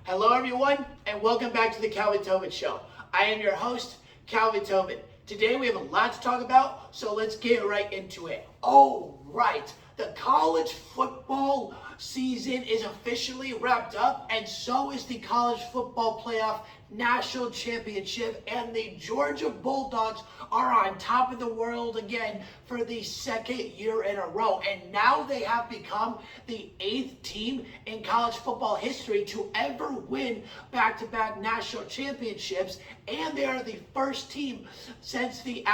Hello everyone, and welcome back to the Calvin Tobin Show. I am your host, Calvin Tobin. Today we have a lot to talk about, so let's get right into it. Oh, right. The college football season is officially wrapped up, and so is the college football playoff national championship, and the Georgia Bulldogs are on top of the world again for the second year in a row. And now they have become the 8th team in college football history to ever win back-to-back national championships, and they are the first team since the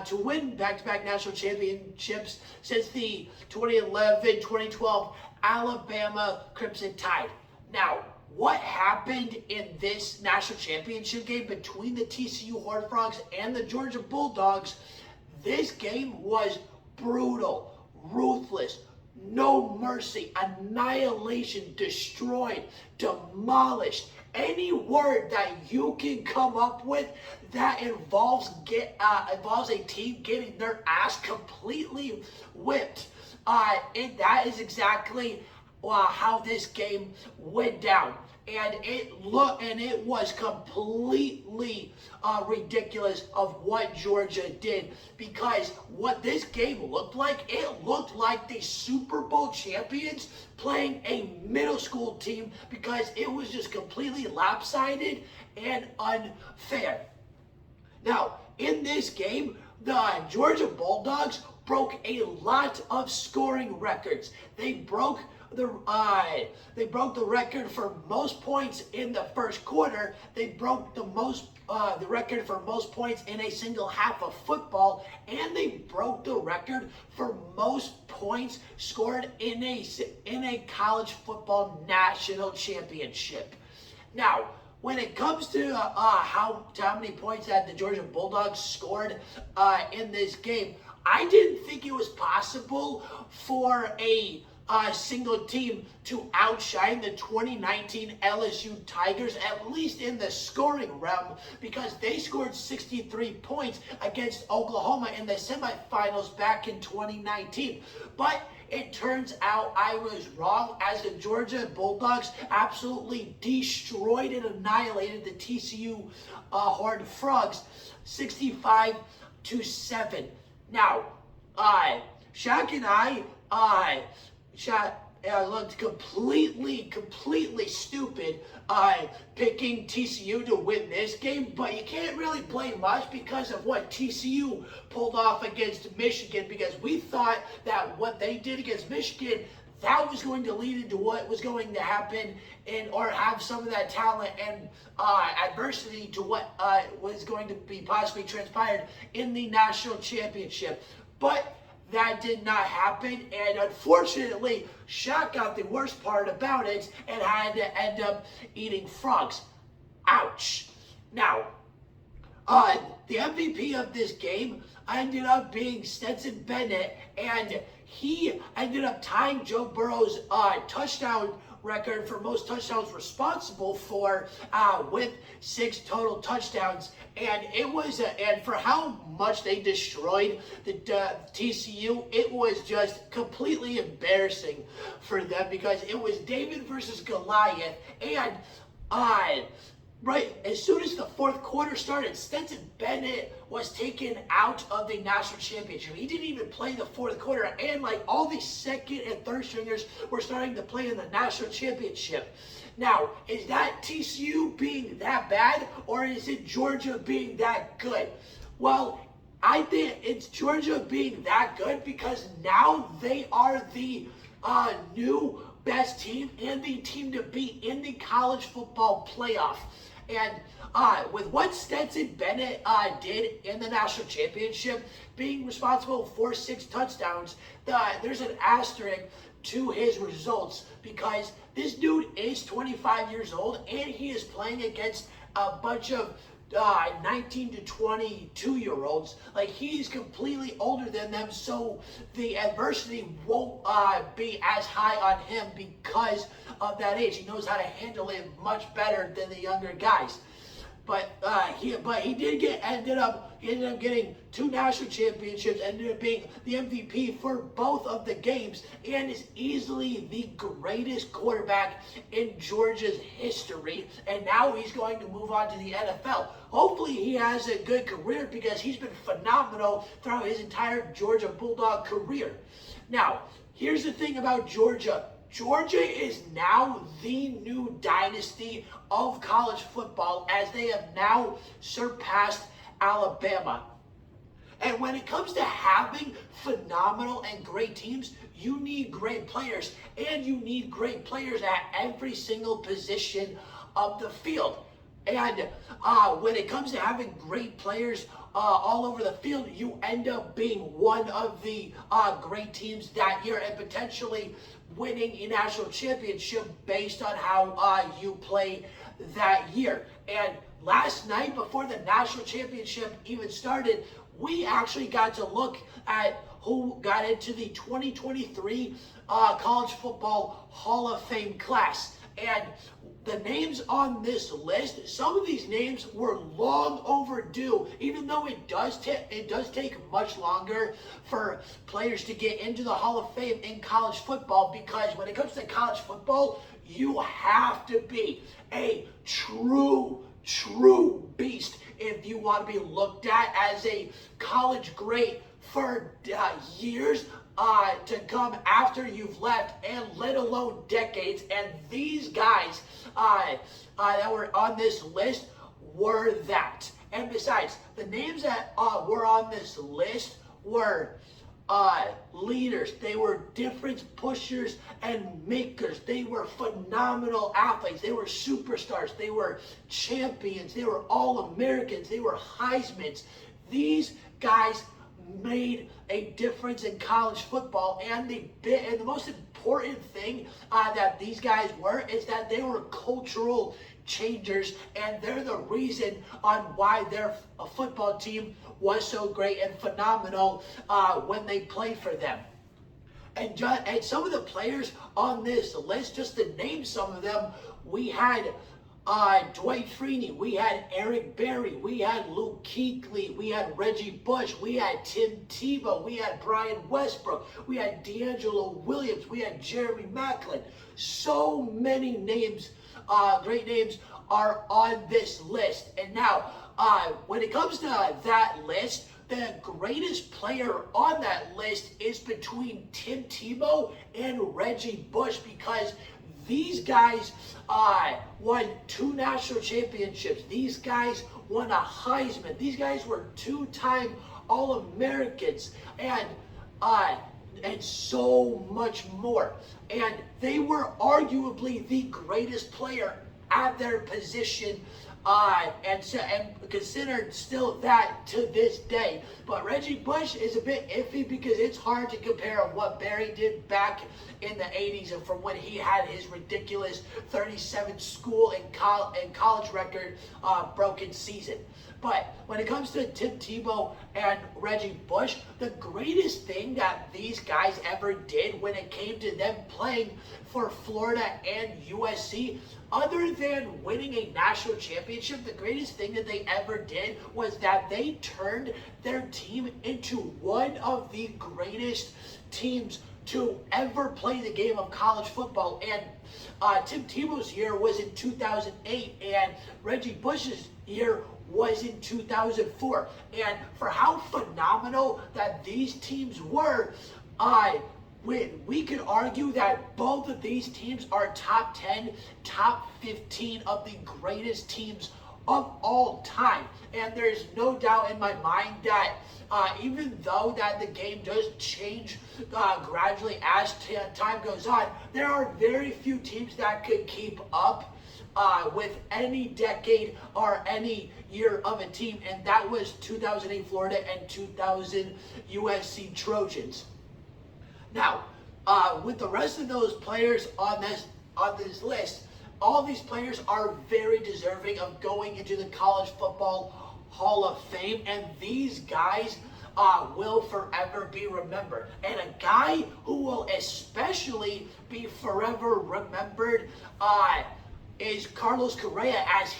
to win back-to-back national championships since the 2011-2012 Alabama Crimson Tide. Now, what happened in this national championship game between the TCU Horned Frogs and the Georgia Bulldogs? This game was brutal, ruthless, no mercy, annihilation, destroyed, demolished. Any word that you can come up with that involves a team getting their ass completely whipped. And that is exactly how this game went down. And it was completely ridiculous of what Georgia did, because what this game looked like, it looked like the Super Bowl champions playing a middle school team, because it was just completely lopsided and unfair. Now, in this game, the Georgia Bulldogs broke a lot of scoring records. They broke the record for most points in the first quarter. They broke the record for most points in a single half of football, and they broke the record for most points scored in a college football national championship. Now, when it comes to how many points that the Georgia Bulldogs scored in this game, I didn't think it was possible for a single team to outshine the 2019 LSU Tigers, at least in the scoring realm, because they scored 63 points against Oklahoma in the semifinals back in 2019. But it turns out I was wrong, as the Georgia Bulldogs absolutely destroyed and annihilated the TCU Horned Frogs 65-7. Now, Shaq and I looked completely stupid picking TCU to win this game, but you can't really blame us because of what TCU pulled off against Michigan, because we thought that what they did against Michigan, that was going to lead into what was going to happen or have some of that talent and adversity to what was going to be possibly transpired in the national championship. But that did not happen, and unfortunately, Shaq got the worst part about it and had to end up eating frogs. Ouch. Now, the MVP of this game ended up being Stetson Bennett, and he ended up tying Joe Burrow's touchdown record for most touchdowns responsible for with 6 total touchdowns. And it was and for how much they destroyed the TCU, it was just completely embarrassing for them, because it was David versus Goliath. And right as soon as the fourth quarter started, Stetson Bennett was taken out of the national championship. He didn't even play the fourth quarter, and like all the second and third stringers were starting to play in the national championship. Now, is that TCU being that bad, or is it Georgia being that good? Well, I think it's Georgia being that good, because now they are the new best team and the team to beat in the college football playoff. And with what Stetson Bennett did in the national championship, being responsible for 6 touchdowns, there's an asterisk to his results, because this dude is 25 years old and he is playing against a bunch of 19 to 22 year olds. Like, he's completely older than them, so the adversity won't be as high on him because of that age. He knows how to handle it much better than the younger guys. he ended up getting 2 national championships, ended up being the MVP for both of the games, and is easily the greatest quarterback in Georgia's history. And now he's going to move on to the NFL. Hopefully he has a good career because he's been phenomenal throughout his entire Georgia Bulldog career. Now, here's the thing about Georgia. Georgia is now the new dynasty of college football, as they have now surpassed Alabama. And when it comes to having phenomenal and great teams, you need great players, and you need great players at every single position of the field. And when it comes to having great players all over the field, you end up being one of the great teams that year, and potentially winning a national championship based on how you play that year. And last night, before the national championship even started, we actually got to look at who got into the 2023 College Football Hall of Fame class. And the names on this list, some of these names were long overdue, even though it does take much longer for players to get into the Hall of Fame in college football, because when it comes to college football, you have to be a true beast if you want to be looked at as a college great for years to come after you've left, and let alone decades. And these guys that were on this list were that. And besides, the names that were on this list were leaders. They were difference pushers and makers. They were phenomenal athletes. They were superstars. They were champions. They were All-Americans. They were Heismans. These guys made a difference in college football, and the most important thing that these guys were is that they were cultural changers, and they're the reason on why their football team was so great and phenomenal when they played for them. And some of the players on this list, just to name some of them, we had Dwight Freeney, we had Eric Berry, we had Luke Kuechly, we had Reggie Bush, we had Tim Tebow, we had Brian Westbrook, we had D'Angelo Williams, we had Jeremy Maclin. So many names, great names, are on this list. And now, when it comes to that list, the greatest player on that list is between Tim Tebow and Reggie Bush, because these guys won 2 national championships. These guys won a Heisman. These guys were 2-time All-Americans, and so much more. And they were arguably the greatest player at their position, and considered still that to this day. But Reggie Bush is a bit iffy because it's hard to compare what Barry did back in the 80s and from when he had his ridiculous 37 school and college record broken season. But when it comes to Tim Tebow and Reggie Bush, the greatest thing that these guys ever did when it came to them playing for Florida and USC, other than winning a national championship, the greatest thing that they ever did was that they turned their team into one of the greatest teams to ever play the game of college football. And Tim Tebow's year was in 2008, and Reggie Bush's year was in 2004. And for how phenomenal that these teams were, we could argue that both of these teams are top 10, top 15 of the greatest teams of all time. And there's no doubt in my mind that even though that the game does change gradually as time goes on, there are very few teams that could keep up with any decade or any year of a team, and that was 2008 Florida and 2000 USC Trojans. Now, with the rest of those players on this list, all these players are very deserving of going into the College Football Hall of Fame, and these guys will forever be remembered. And a guy who will especially be forever remembered is Carlos Correa, as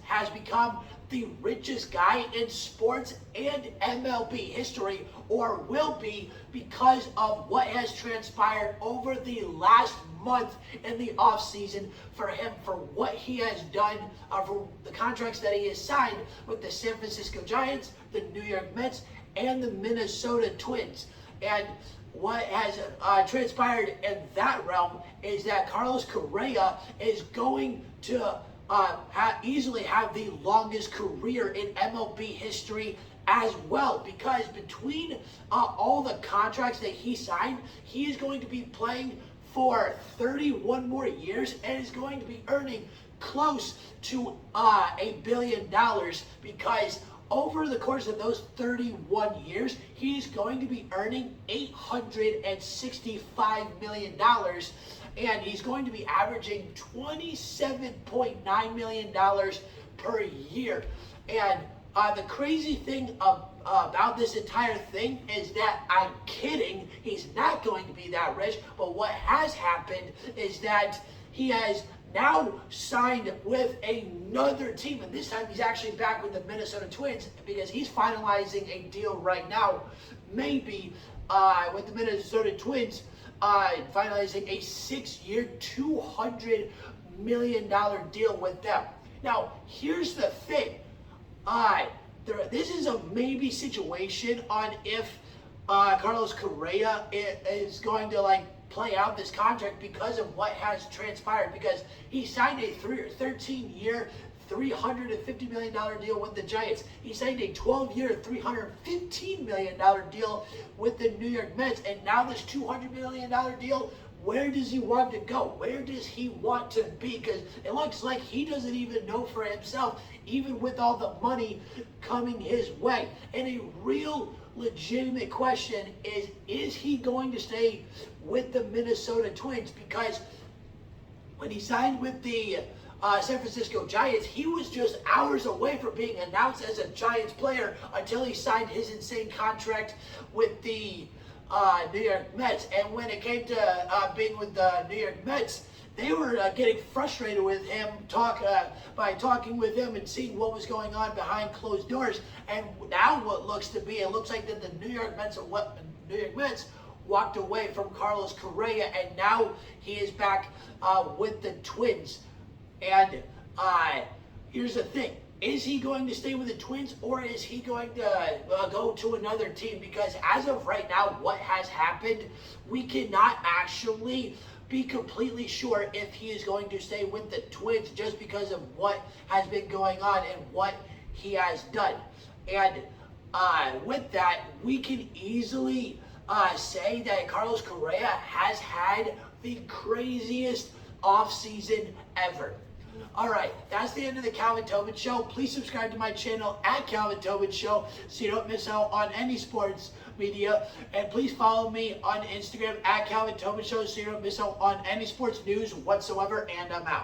has become the richest guy in sports and MLB history, or will be, because of what has transpired over the last month in the offseason for him, for what he has done, for the contracts that he has signed with the San Francisco Giants, the New York Mets, and the Minnesota Twins. And what has transpired in that realm is that Carlos Correa is going to easily have the longest career in MLB history as well, because between all the contracts that he signed, he is going to be playing for 31 more years and is going to be earning close to $1 billion, because over the course of those 31 years, he's going to be earning $865 million, and he's going to be averaging $27.9 million per year. And the crazy thing about this entire thing is that, I'm kidding, he's not going to be that rich, but what has happened is that he has now signed with another team, and this time he's actually back with the Minnesota Twins, because he's finalizing a deal right now, maybe with the Minnesota Twins, finalizing a 6-year, $200 million deal with them. Now, here's the thing. This is a maybe situation on if Carlos Correa is going to play out this contract because of what has transpired, because he signed a 13-year, $350 million deal with the Giants. He signed a 12-year, $315 million deal with the New York Mets, and now this $200 million deal. Where does he want to go? Where does he want to be? Because it looks like he doesn't even know for himself, even with all the money coming his way. And a real legitimate question is he going to stay with the Minnesota Twins? Because when he signed with the San Francisco Giants, he was just hours away from being announced as a Giants player until he signed his insane contract with the New York Mets. And when it came to being with the New York Mets, they were getting frustrated with him by talking with him and seeing what was going on behind closed doors. And now it looks like that the New York Mets walked away from Carlos Correa, and now he is back with the Twins. And here's the thing. Is he going to stay with the Twins, or is he going to go to another team? Because as of right now, what has happened, we cannot actually be completely sure if he is going to stay with the Twins, just because of what has been going on and what he has done. And with that, we can easily say that Carlos Correa has had the craziest offseason ever. Alright, that's the end of the Calvin Tobin Show. Please subscribe to my channel at Calvin Tobin Show so you don't miss out on any sports media. And please follow me on Instagram at Calvin Tobin Show so you don't miss out on any sports news whatsoever. And I'm out.